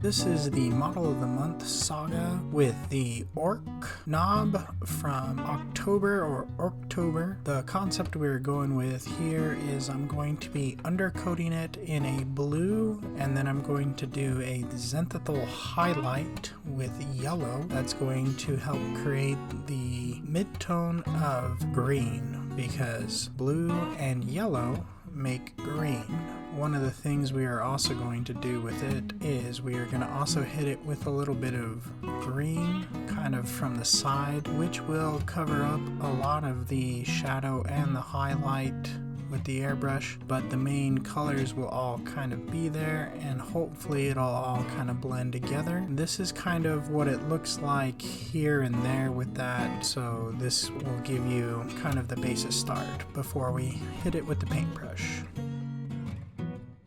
This is the Model of the Month saga with the Ork Nobz from October or Orktober. The concept we're going with here is I'm going to be undercoating it in a blue, and then I'm going to do a zenithal highlight with yellow that's going to help create the mid-tone of green, because blue and yellow make green. One of the things we are also going to do with it is we are going to also hit it with a little bit of green kind of from the side, which will cover up a lot of the shadow and the highlight with the airbrush, but the main colors will all kind of be there, and hopefully it'll all kind of blend together. This is kind of what it looks like here and there with that, so this will give you kind of the basis start before we hit it with the paintbrush.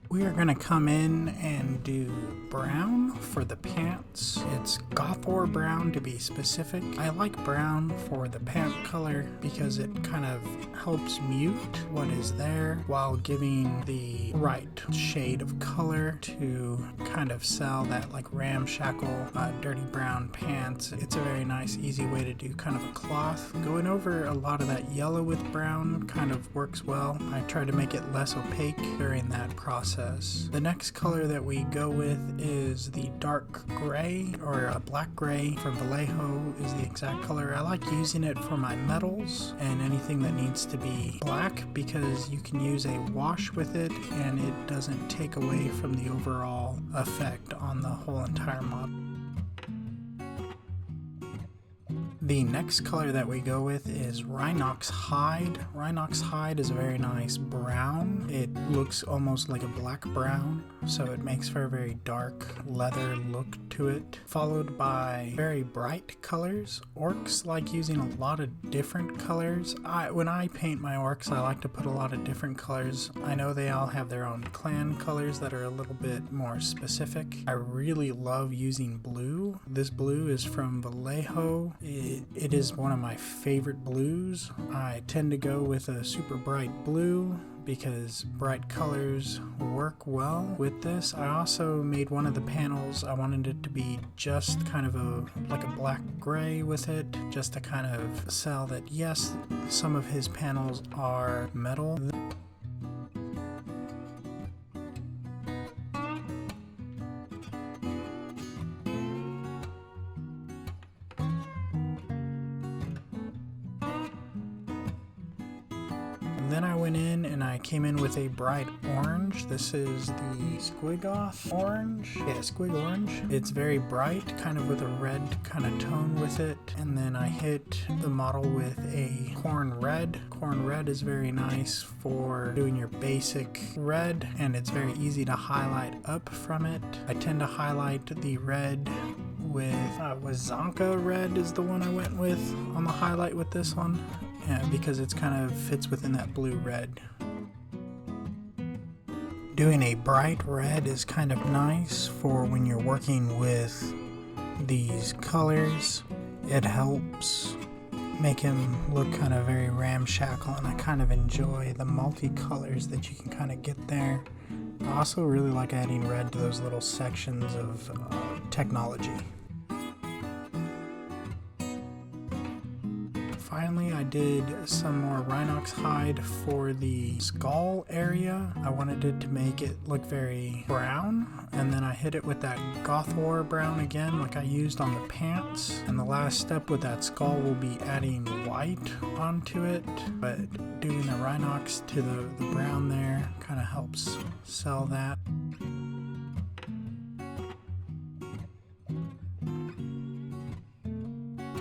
We are going to come in and do brown for the pants. It's Gothor brown to be specific. I like brown for the pant color because it kind of helps mute what is there while giving the right shade of color to kind of sell that like ramshackle dirty brown pants. It's a very nice easy way to do kind of a cloth. Going over a lot of that yellow with brown kind of works well. I try to make it less opaque during that process. The next color that we go with is the dark gray, or a black gray from Vallejo is the exact color. I like using it for my metals and anything that needs to be black, because you can use a wash with it and it doesn't take away from the overall effect on the whole entire model. The next color that we go with is Rhinox Hide. Rhinox Hide is a very nice brown. It looks almost like a black brown, so it makes for a very dark leather look to it, followed by very bright colors. Orks like using a lot of different colors. When I paint my orks, I like to put a lot of different colors. I know they all have their own clan colors that are a little bit more specific. I really love using blue. This blue is from Vallejo. It is one of my favorite blues. I tend to go with a super bright blue because bright colors work well with this. I also made one of the panels, I wanted it to be just kind of like a black gray with it, just to kind of sell that yes, some of his panels are metal. Then I went in and I came in with a bright orange. This is the Squigoth orange. Yeah, Squig orange. It's very bright, kind of with a red kind of tone with it. And then I hit the model with a corn red. Corn red is very nice for doing your basic red, and it's very easy to highlight up from it. I tend to highlight the red with Wazanka red is the one I went with on the highlight with this one. Because it's kind of fits within that blue red. Doing a bright red is kind of nice for when you're working with these colors. It helps make him look kind of very ramshackle, and I kind of enjoy the multicolors that you can kind of get there. I also really like adding red to those little sections of technology. Finally, I did some more Rhinox Hide for the skull area. I wanted it to make it look very brown, and then I hit it with that Gothor brown again like I used on the pants. And the last step with that skull will be adding white onto it, but doing the Rhinox to the brown there kind of helps sell that.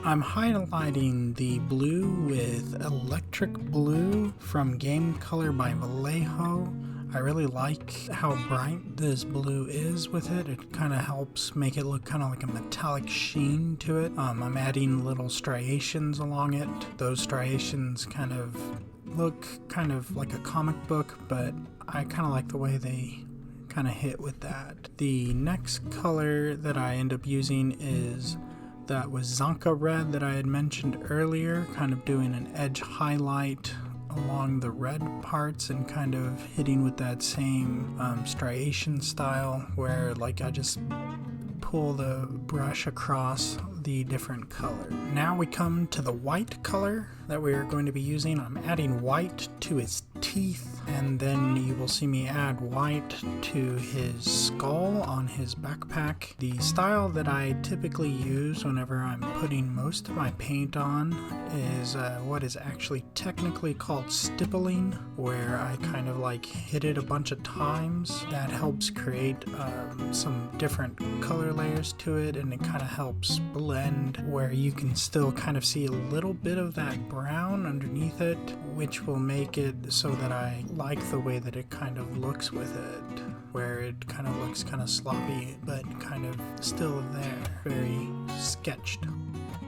I'm highlighting the blue with Electric Blue from Game Color by Vallejo. I really like how bright this blue is with it. It kind of helps make it look kind of like a metallic sheen to it. I'm adding little striations along it. Those striations kind of look kind of like a comic book, but I kind of like the way they kind of hit with that. The next color that I end up using is that Wazanka red that I had mentioned earlier, kind of doing an edge highlight along the red parts and kind of hitting with that same striation style, where like I just pull the brush across the different color. Now we come to the white color that we are going to be using. I'm adding white to his teeth, and then you will see me add white to his skull on his backpack. The style that I typically use whenever I'm putting most of my paint on is what is actually technically called stippling, where I kind of like hit it a bunch of times. That helps create some different color layers to it, and it kind of helps blend where you can still kind of see a little bit of that brown underneath it, which will make it so that I like the way that it kind of looks with it, where it kind of looks kind of sloppy but kind of still there, very sketched.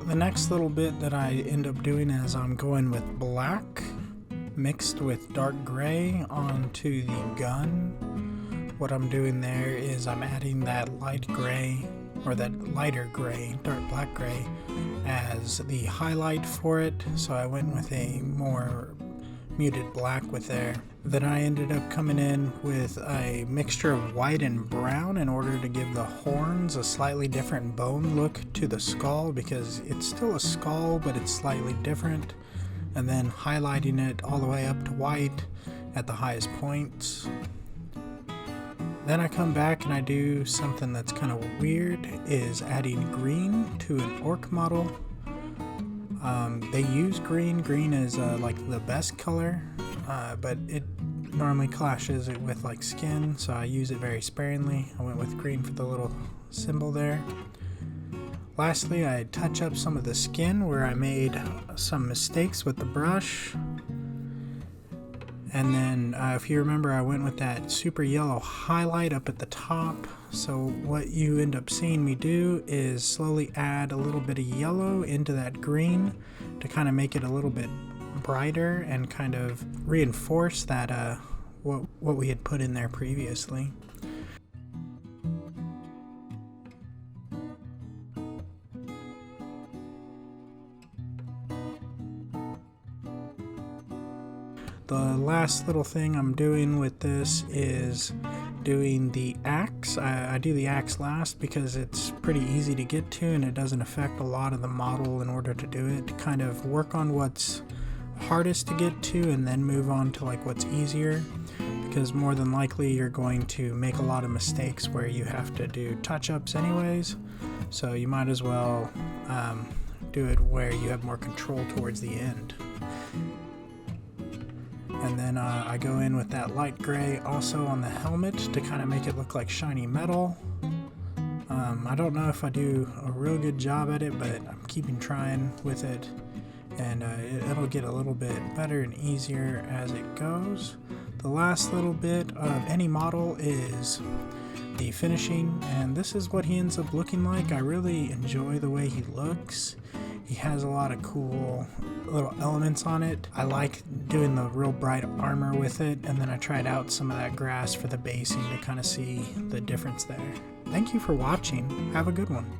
The next little bit that I end up doing is I'm going with black mixed with dark gray onto the gun. What I'm doing there is I'm adding that light gray, or that lighter gray, dark black gray, as the highlight for it. So I went with a more muted black with there. Then I ended up coming in with a mixture of white and brown in order to give the horns a slightly different bone look to the skull, because it's still a skull but it's slightly different, and then highlighting it all the way up to white at the highest points. Then I come back and I do something that's kind of weird, is adding green to an orc model. They use green. Green is like the best color, but it normally clashes it with like skin, so I use it very sparingly. I went with green for the little symbol there. Lastly, I touch up some of the skin where I made some mistakes with the brush. And then if you remember, I went with that super yellow highlight up at the top. So what you end up seeing me do is slowly add a little bit of yellow into that green to kind of make it a little bit brighter and kind of reinforce that what we had put in there previously. The last little thing I'm doing with this is doing the axe. I do the axe last because it's pretty easy to get to and it doesn't affect a lot of the model in order to do it. Kind of work on what's hardest to get to and then move on to like what's easier, because more than likely you're going to make a lot of mistakes where you have to do touch-ups anyways, so you might as well do it where you have more control towards the end. And then I go in with that light gray also on the helmet to kind of make it look like shiny metal. I don't know if I do a real good job at it, but I'm keeping trying with it, and it'll get a little bit better and easier as it goes. The last little bit of any model is the finishing, and this is what he ends up looking like. I really enjoy the way he looks. He has a lot of cool little elements on it. I like doing the real bright armor with it, and then I tried out some of that grass for the basing to kind of see the difference there. Thank you for watching. Have a good one.